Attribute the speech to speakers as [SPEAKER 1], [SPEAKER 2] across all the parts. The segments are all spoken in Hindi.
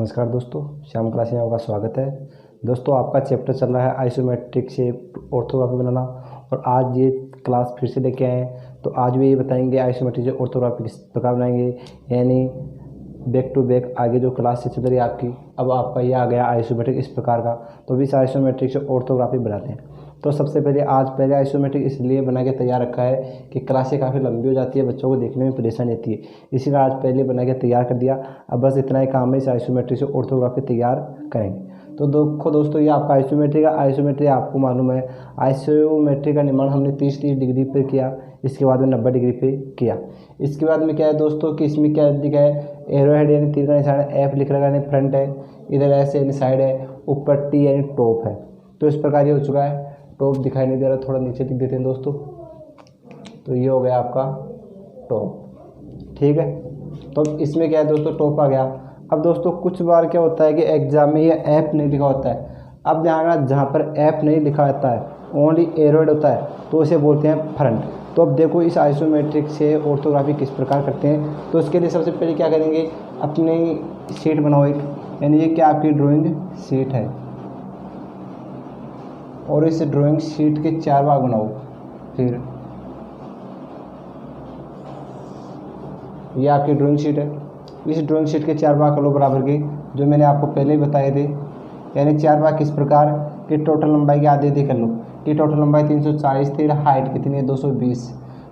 [SPEAKER 1] नमस्कार दोस्तों, श्याम क्लास में आपका स्वागत है। दोस्तों, आपका चैप्टर चल रहा है आइसोमेट्रिक से ऑर्थोग्राफी बनाना, और आज ये क्लास फिर से लेके आए हैं। तो आज भी ये बताएंगे आइसोमेट्रिक से ऑर्थोग्राफी किस प्रकार बनाएंगे, यानी बैक टू बैक आगे जो क्लास से चल रही है आपकी, अब आपका ये आ गया आइसोमेट्रिक इस प्रकार का। तो भी इस आइसोमेट्रिक से ऑर्थोग्राफी बनाते हैं। तो सबसे पहले आइसोमेट्रिक इसलिए बना के तैयार रखा है कि क्लासें काफ़ी लंबी हो जाती है, बच्चों को देखने में परेशानी होती है, इसीलिए आज पहले बना के तैयार कर दिया। अब बस इतना ही काम है, इस आइसोमेट्रिक से ऑर्थोग्राफी तैयार करेंगे। तो देखो दोस्तों, ये आपका आइसोमेट्रिक आपको मालूम है, आइसोमेट्रिक का निर्माण हमने 30 डिग्री पर किया, इसके बाद में 90 डिग्री पे किया। इसके बाद में क्या है दोस्तों कि इसमें क्या लिखा है, एरो हेड यानी तीर का निशान है, एफ लिख रखा है यानी फ्रंट है, इधर ऐसे यानी साइड है, ऊपर टी यानी टॉप है। तो इस प्रकार ये हो चुका है। टॉप दिखाई नहीं दे रहा, थोड़ा नीचे लिख देते हैं दोस्तों। तो ये हो गया आपका टॉप, ठीक है। तो अब इसमें क्या है दोस्तों, टॉप आ गया। अब दोस्तों कुछ बार क्या होता है कि एग्जाम में ये ऐप नहीं लिखा होता है। अब ध्यान रखना, जहाँ पर ऐप नहीं लिखा होता है, ओनली एरोइड होता है, तो उसे बोलते हैं फ्रंट। तो अब देखो इस आइसोमेट्रिक से ऑर्थोग्राफी किस प्रकार करते हैं। तो इसके लिए सबसे पहले क्या करेंगे, अपनी शीट बनाओ एक, यानी ये क्या आपकी ड्राइंग शीट है, और इस ड्राइंग शीट के 4 भाग बनाओ। फिर ये आपकी ड्राइंग शीट है, इस ड्राइंग शीट के 4 भाग कर लो बराबर के, जो मैंने आपको पहले ही बताए थे। यानी 4 भाग किस प्रकार कि टोटल लंबाई के आधे आधे कर लो कि टोटल लंबाई 340 थी, हाइट कितनी है 220।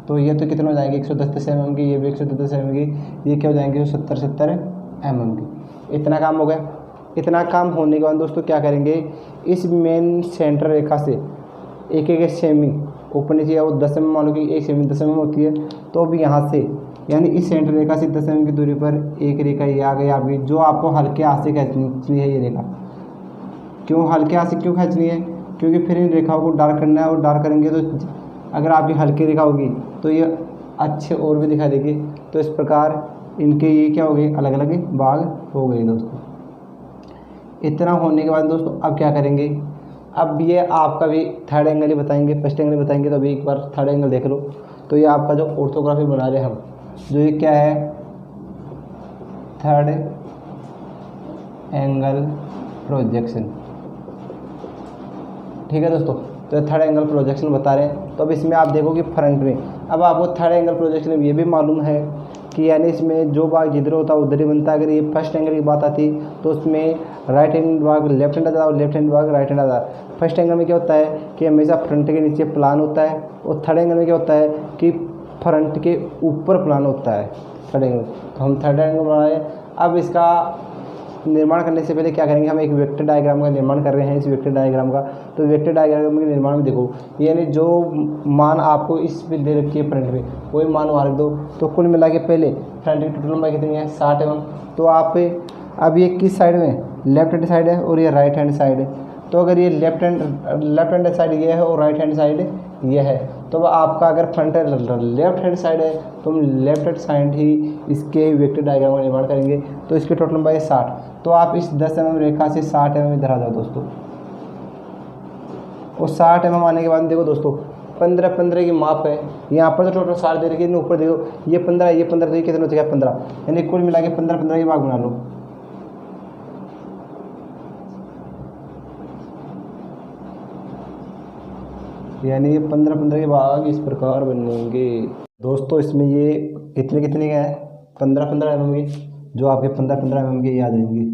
[SPEAKER 1] तो ये तो कितने हो जाएंगे 110 mm की, ये भी 110 mm की, ये क्या हो जाएंगे 70 mm की। इतना काम हो गया। इतना काम होने के बाद दोस्तों क्या करेंगे, इस मेन सेंटर रेखा से एक एक सेमी ऊपर नीचे, वो 10 mm मान लो कि एक सेमी 10 mm होती है। तो अब यहाँ से यानी इस सेंटर रेखा से 10 mm की दूरी पर एक रेखा ये आ गई आपकी, जो आपको हल्के हाथ से खींचनी है। ये रेखा क्यों हल्के हाथ से क्यों खींचनी है, क्योंकि फिर इन रेखाओं को डार्क करना है, और डार्क करेंगे तो अगर आपकी हल्की रेखा होगी तो ये अच्छे और भी दिखाई देगी। तो इस प्रकार इनके ये क्या हो गए, अलग अलग भाग हो गए दोस्तों। इतना होने के बाद दोस्तों अब क्या करेंगे, अब ये आपका भी थर्ड एंगल ही बताएंगे, फर्स्ट एंगल बताएंगे। तो अभी एक बार थर्ड एंगल देख लो। तो ये आपका जो ऑर्थोग्राफी बना रहे हैं हम, जो ये क्या है, थर्ड एंगल प्रोजेक्शन, ठीक है दोस्तों। तो थर्ड एंगल प्रोजेक्शन बता रहे हैं। तो अब इसमें आप देखो कि फ्रंट में, अब आपको थर्ड एंगल प्रोजेक्शन में ये भी मालूम है कि यानी इसमें जो भाग जिधर होता है उधर ही बनता है। अगर ये फर्स्ट एंगल की बात आती तो उसमें राइट हैंड भाग लेफ्ट हैंड आता है, और लेफ्ट हैंड भाग राइट हैंड आता है। फर्स्ट एंगल में क्या होता है कि हमेशा फ्रंट के नीचे प्लान होता है, और थर्ड एंगल में क्या होता है कि फ्रंट के ऊपर प्लान होता है थर्ड एंगल। तो हम थर्ड एंगल बना रहे हैं। अब इसका निर्माण करने से पहले क्या करेंगे, हम एक वेक्टर डायग्राम का निर्माण कर रहे हैं, इस वेक्टर डायग्राम का। तो वेक्टर डायग्राम के निर्माण में देखो, यानी जो मान आपको इस पे दे रखी है फ्रंट में, वही मान वहाँ रख दो। तो कुल मिला के पहले फ्रंट की टोटल लंबाई कितनी है 60 mm। तो आप अब ये किस साइड में, लेफ्ट हैंड साइड है और ये राइट हैंड साइड है। तो अगर ये लेफ्ट हैंड साइड ये है और राइट हैंड साइड ये है, तो आपका अगर फ्रंट लेफ्ट हैंड साइड है तो हम लेफ्ट हैंड साइड ही इसके वेक्टर डायग्राम का निर्माण करेंगे। तो इसकी टोटल लंबाई 60। तो आप इस 10 mm रेखा से 60 mm इधर आ जाओ दोस्तों, और 60 mm आने के बाद देखो दोस्तों 15 की माप है। यहाँ पर तो टोटल 60 दे रखी है, ऊपर देखो ये 15 तो ये कितने हो गया 15, यानी कुल मिला के 15 के भाग बना लो। यानी ये 15 के भाग इस प्रकार बनेंगे दोस्तों। इसमें ये कितने के हैं 15 mm के, जो आपके 15 mm के ये आ जाएंगे,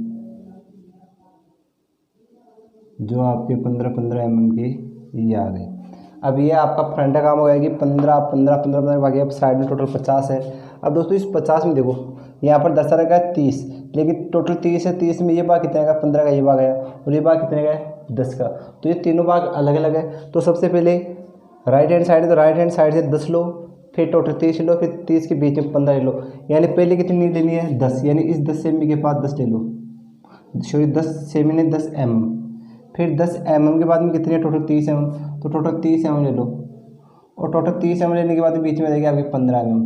[SPEAKER 1] जो आपके 15 mm के ये आ गए। अब ये आपका फ्रंट का काम हो गया कि 15 भाग, अब साइड में टोटल 50 है। अब दोस्तों इस 50 में देखो, यहाँ पर 10 का 30, लेकिन टोटल 30 है। 30 में ये भाग कितने का, 15 का ये भाग आया, और ये भाग कितने का है 10 का। तो ये तीनों भाग अलग अलग है। तो सबसे पहले राइट हैंड साइड है, तो राइट हैंड साइड से 10 लो, फिर टोटल 30 लो, फिर 30 के बीच में 15 ले लो। यानी पहले कितनी लेनी है 10, यानी इस 10 सेमी के पास 10 ले लो, सॉरी 10 सेमी ने 10 mm। फिर 10 mm के बाद में कितनी है टोटल 30 mm, तो टोटल 30 mm ले लो, और टोटल 30 mm लेने के बाद बीच में रहेगी आपकी 15 mm।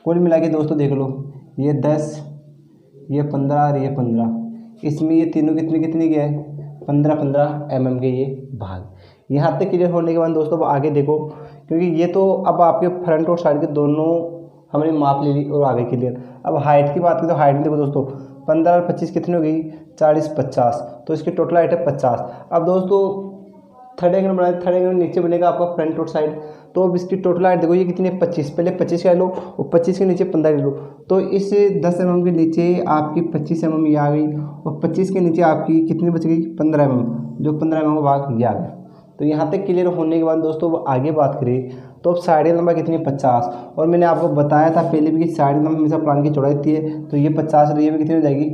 [SPEAKER 1] कुल मिला के दोस्तों देख लो, ये 10, ये 15 और ये 15, इसमें ये तीनों कितनी के है 15 mm के ये भाग। यहाँ तक क्लियर होने के बाद दोस्तों अब आगे देखो, क्योंकि ये तो अब आपके फ्रंट और साइड के दोनों हमने माप ले ली और आगे क्लियर। अब हाइट की बात करें तो हाइट में देखो दोस्तों 15 और 25 कितनी हो गई, 40 50, तो इसकी टोटल हाइट है 50। अब दोस्तों थर्ड एंगल बनाए, थर्ड एंगल नीचे बनेगा आपका फ्रंट और साइड, तो अब इसकी टोटल हाइट देखो ये कितनी है 25, पहले 25 का लो और 25 के नीचे 15 ले लो, तो इस 10 mm के नीचे आपकी 25 mm ये आ गई और 25 के नीचे आपकी कितनी बच गई 15 mm, जो 15 mm का भाग ये आ गया। तो यहाँ तक क्लियर होने के बाद दोस्तों आगे बात करें तो अब साइड लंबाई कितनी है 50, और मैंने आपको बताया था पहले भी कि साइड लंबाई हमेशा प्लान की चौड़ाई होती है, तो ये 50 और ये भी कितनी हो जाएगी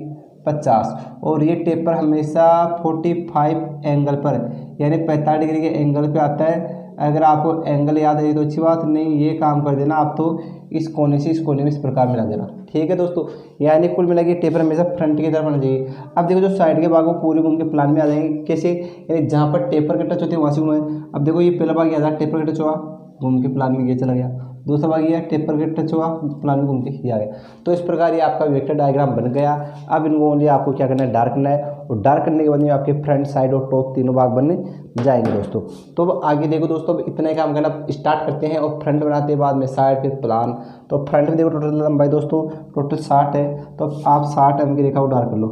[SPEAKER 1] 50, और ये टेपर हमेशा 45 एंगल पर यानी 45 डिग्री के एंगल पे आता है। अगर आपको एंगल याद है तो अच्छी बात, नहीं ये काम कर देना आप तो इस कोने से इस कोने में इस प्रकार मिला देना, ठीक है दोस्तों। यानी कुल मिला के टेपर हमेशा फ्रंट की तरफ होना चाहिए। अब देखो जो साइड के भाग वो पूरे घूम के प्लान में आ जाएंगे, कैसे, यानी जहाँ पर टेपर के टच होते हैं वहाँ से घूमे। अब देखो ये पहला भाग याद है टेपर के टच हुआ घूम के प्लान में ये चला गया, दूसरा भाग ये टेपर के टच हुआ प्लान में घूम के ये आ गया। तो इस प्रकार ये आपका वेक्टर डायग्राम बन गया। अब इनको ओनली आपको क्या करना है डार्क करना है, और डार्क करने के बाद में आपके फ्रंट साइड और टॉप तीनों भाग बनने जाएंगे दोस्तों। तो अब आगे देखो दोस्तों, अब इतना ही काम करना स्टार्ट करते हैं और फ्रंट बनाते हैं बाद में साइड फिर प्लान। तो फ्रंट में देखो टोटल लंबाई दोस्तों टोटल 60 है, तो आप 60 mm की रेखा को डार्क कर लो।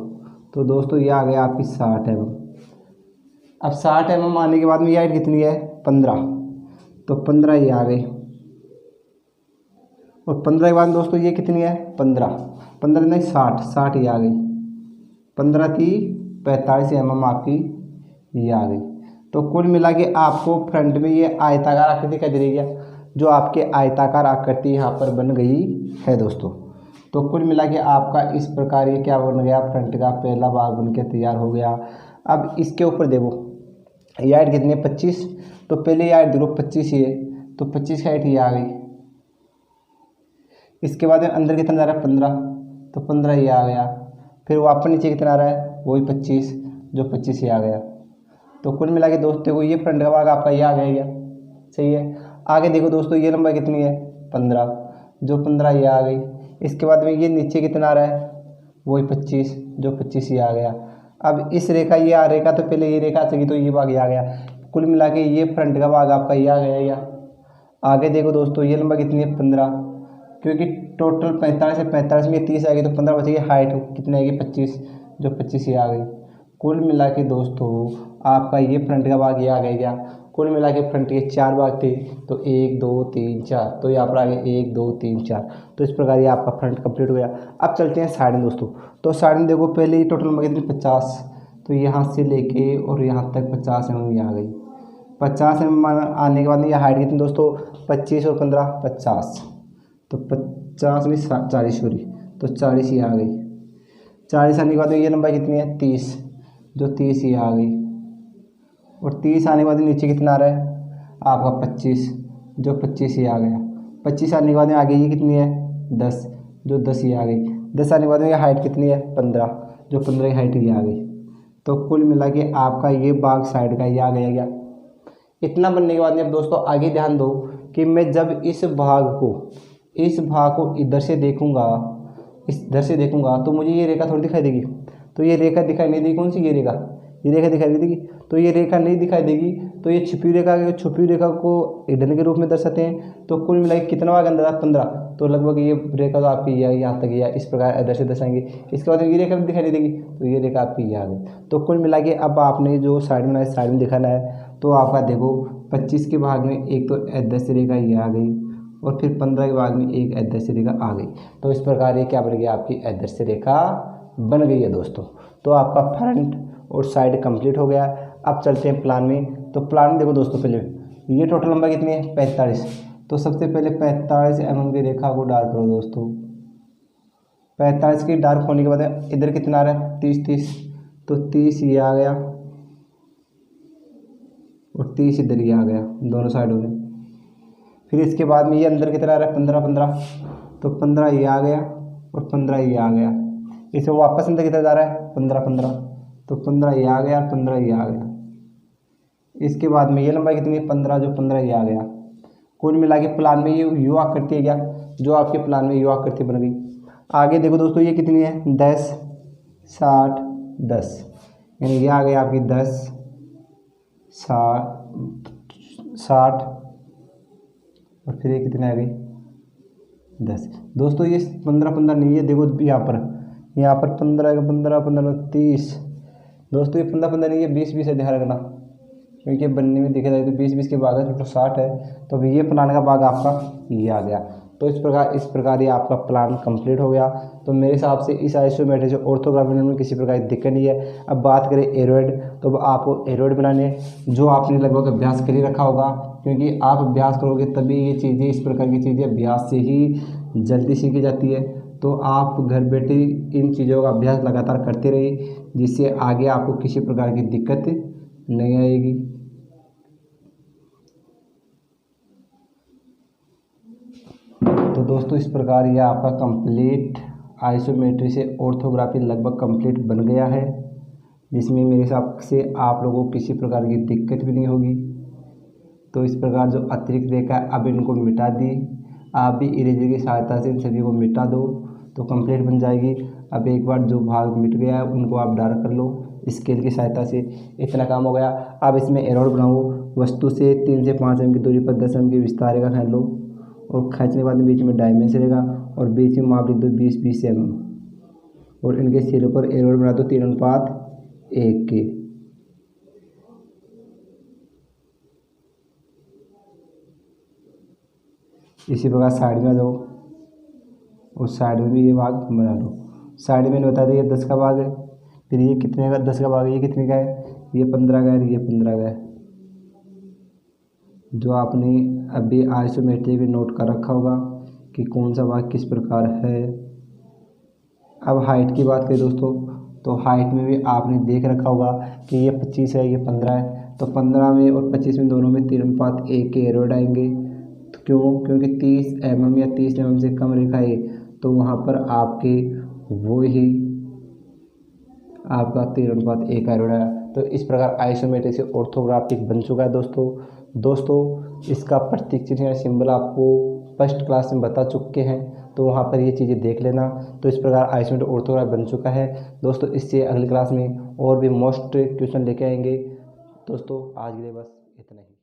[SPEAKER 1] तो दोस्तों ये आ गया आपकी 60 mm। अब 60 mm आने के बाद में ये हाइट कितनी है 15, तो 15 ये आ गई, और 15 के बाद दोस्तों ये कितनी है 15 नहीं 60 ये आ गई, 15 थी 45 mm आपकी ये आ गई। तो कुल मिला के आपको फ्रंट में ये आयताकार आकृति दिखाई दे रही है, जो आपके आयताकार आकृति यहाँ पर बन गई है दोस्तों। तो कुल मिला के आपका इस प्रकार ये क्या बन गया, फ्रंट का पहला भाग बन के तैयार हो गया। अब इसके ऊपर देखो ये हाइट कितनी है 25, तो पहले ये हाइट देखो 25 ही है, तो 25 की हाइट ये आ गई। इसके बाद में अंदर कितना जा रहा है 15, तो 15 ये आ गया। फिर वापस नीचे कितना आ रहा है वही 25, जो 25 ये आ गया। तो कुल मिला के दोस्तों देखो ये फ्रंट का भाग आपका ये आ गया, सही है। आगे देखो दोस्तों ये लंबाई कितनी है 15, जो 15 ये आ गई। इसके बाद में ये नीचे कितना आ रहा है वही 25, जो 25 ये आ गया। अब इस रेखा ये आ रेखा, तो पहले ये रेखा चली तो ये भाग ये आ गया। कुल मिला के ये फ्रंट का भाग आपका ये आ गया या। आगे देखो दोस्तों ये लंबाई कितनी है 15, क्योंकि टोटल 45 से 45 में 30 आ गई, तो 15 बचेगी, हाइट कितनी आएगी 25, जो 25 ये आ गई। कुल मिला के दोस्तों आपका ये फ्रंट का भाग ये आ गया। कुल मिला के फ्रंट के 4 भाग थे, तो 1 2 3 4, तो यहाँ पर आ गए 1 2 3 4। तो इस प्रकार ये आपका फ्रंट कंप्लीट हो गया। अब चलते हैं साइड में दोस्तों। तो साइड में देखो पहले ये टोटल लंबाई कितनी 50, तो यहाँ से लेके और यहाँ तक 50 mm ये आ गई। 50 mm आने के बाद ये हाइट कितनी दोस्तों 25 और 15 50, तो 50 नहीं 40 सॉरी, तो 40 ये आ गई। 40 आने के बाद ये लंबाई कितनी है 30, जो 30 ये आ गई। और 30 आने के बाद नीचे कितना आ रहा है आपका 25, जो 25 ये आ गया। 25 आने के बाद आगे ये कितनी है 10, जो 10 ये आ गई। 10 आने के बाद ये हाइट कितनी है 15, जो 15 की हाइट ये आ गई। तो कुल मिला के आपका ये भाग साइड का ये आ गया क्या। इतना बनने के बाद में अब दोस्तों आगे ध्यान दो कि मैं जब इस भाग को इधर से देखूंगा, इधर से देखूंगा, तो मुझे ये रेखा थोड़ी दिखाई देगी। तो ये रेखा दिखाई नहीं देगी, कौन सी ये रेखा दिखाई नहीं देगी। तो ये रेखा नहीं दिखाई देगी, तो ये छुपी रेखा को हिडन के रूप में दर्शाते हैं। तो कुल मिला के कितना भाग अंदर 15, तो लगभग ये रेखा तो आपकी यहाँ तक या इस प्रकार इधर से दर्शाएंगे। इसके बाद ये रेखा भी दिखाई नहीं देगी, तो ये रेखा आपकी ये आ गई। तो कुल मिला के अब आपने जो साइड में साइड में दिखाना है, तो आपका देखो 25 के भाग में एक तो इधर से रेखा ये आ गई, और फिर 15 के भाग में एक इधर से रेखा आ गई। तो इस प्रकार ये क्या बन गया आपकी इधर से रेखा बन गई है दोस्तों। तो आपका फ्रंट और साइड कंप्लीट हो गया। अब चलते हैं प्लान में। तो प्लान में देखो दोस्तों पहले ये टोटल लंबाई कितनी है 45, तो सबसे पहले 45 mm की रेखा को डार्क करो दोस्तों। 45 की डार्क होने के बाद इधर कितना आ रहा है 30, तो 30 ये आ गया और 30 इधर ये आ गया दोनों साइडों में। फिर इसके बाद में ये अंदर कितना आ रहा है 15, तो 15 ये आ गया और 15 ये आ गया। इसे वापस अंदर कितना जा रहा है 15, तो 15 ये आ गया, 15 ये आ गया। इसके बाद में ये लंबाई कितनी है 15, जो 15 ये आ गया। कुल मिला के प्लान में ये यू आकृति है क्या, जो आपके प्लान में यू आकृति बन गई। आगे देखो दोस्तों ये कितनी है 10 60 10, यानी ये आ गई आपकी 10 60, और फिर ये कितनी आ गई 10। दोस्तों ये 15 नहीं है, देखो यहाँ पर यहाँ पर 15 15 15 30। दोस्तों ये 15 15 नहीं, ये 20 20 है, ध्यान रखना, क्योंकि बनने में देखा जाए तो 20 20 के भाग है तो 60 है। तो अभी ये प्लान का भाग आपका ये आ गया। तो इस प्रकार ये आपका प्लान कंप्लीट हो गया। तो मेरे हिसाब से इस आइसोमेट्रिक से ऑर्थोग्राफी में किसी प्रकार की दिक्कत नहीं है। अब बात करें एरोइड, तो आपको एरोइड बनाने जो आपने लगभग अभ्यास कर ही रखा होगा, क्योंकि आप अभ्यास करोगे तभी ये चीज़ें, इस प्रकार की चीज़ें अभ्यास से ही जल्दी सीखी जाती है। तो आप घर बैठे इन चीज़ों का अभ्यास लगातार करते रहिए, जिससे आगे आपको किसी प्रकार की दिक्कत नहीं आएगी। तो दोस्तों इस प्रकार यह आपका कंप्लीट आइसोमेट्री से ऑर्थोग्राफी लगभग कंप्लीट बन गया है, जिसमें मेरे हिसाब से आप लोगों को किसी प्रकार की दिक्कत भी नहीं होगी। तो इस प्रकार जो अतिरिक्त रेखा है अब इनको मिटा दी, आप भी इरेजर की सहायता से इन सभी को मिटा दो तो कंप्लीट बन जाएगी। अब एक बार जो भाग मिट गया है उनको आप डार्क कर लो स्केल की सहायता से, इतना काम हो गया। अब इसमें एरोड बनाओ, वस्तु से 3 से 5 एम की दूरी पर 10 एम की विस्तार रेखा खींच लो और खींचने के बाद बीच में डायमेंशन रहेगा और बीच में माप लिख दो 20-20 एम और इनके सिरों पर एरोड बना दो 3:1 के। इसी प्रकार साइड में जाओ और साइड में भी ये भाग बना लो। साइड में बता दें ये 10 का भाग है, फिर ये कितने का 10 का भाग है, ये कितने का है, ये 15 का है, ये 15 का है। जो आपने अभी आइसोमेट्रिक में नोट कर रखा होगा कि कौन सा भाग किस प्रकार है। अब हाइट की बात करें दोस्तों, तो हाइट में भी आपने देख रखा होगा कि ये 25 है, ये 15 है। तो 15 में और 25 में दोनों में 3:1 के एरोड आएंगे। तो क्योंकि 30 mm या 30 mm से कम रेखा है तो वहाँ पर आपके वो ही आपका 3:1 एरोड आया। तो इस प्रकार आइसोमेट्रिक से ऑर्थोग्राफिक बन चुका है दोस्तों इसका प्रतीक चिन्ह या सिंबल आपको फर्स्ट क्लास में बता चुके हैं, तो वहाँ पर ये चीज़ें देख लेना। तो इस प्रकार आइसोमेट्रिक ऑर्थोग्राफ बन चुका है दोस्तों। इससे अगली क्लास में और भी मोस्ट क्वेश्चन लेके आएंगे दोस्तों। आज के लिए बस इतना ही।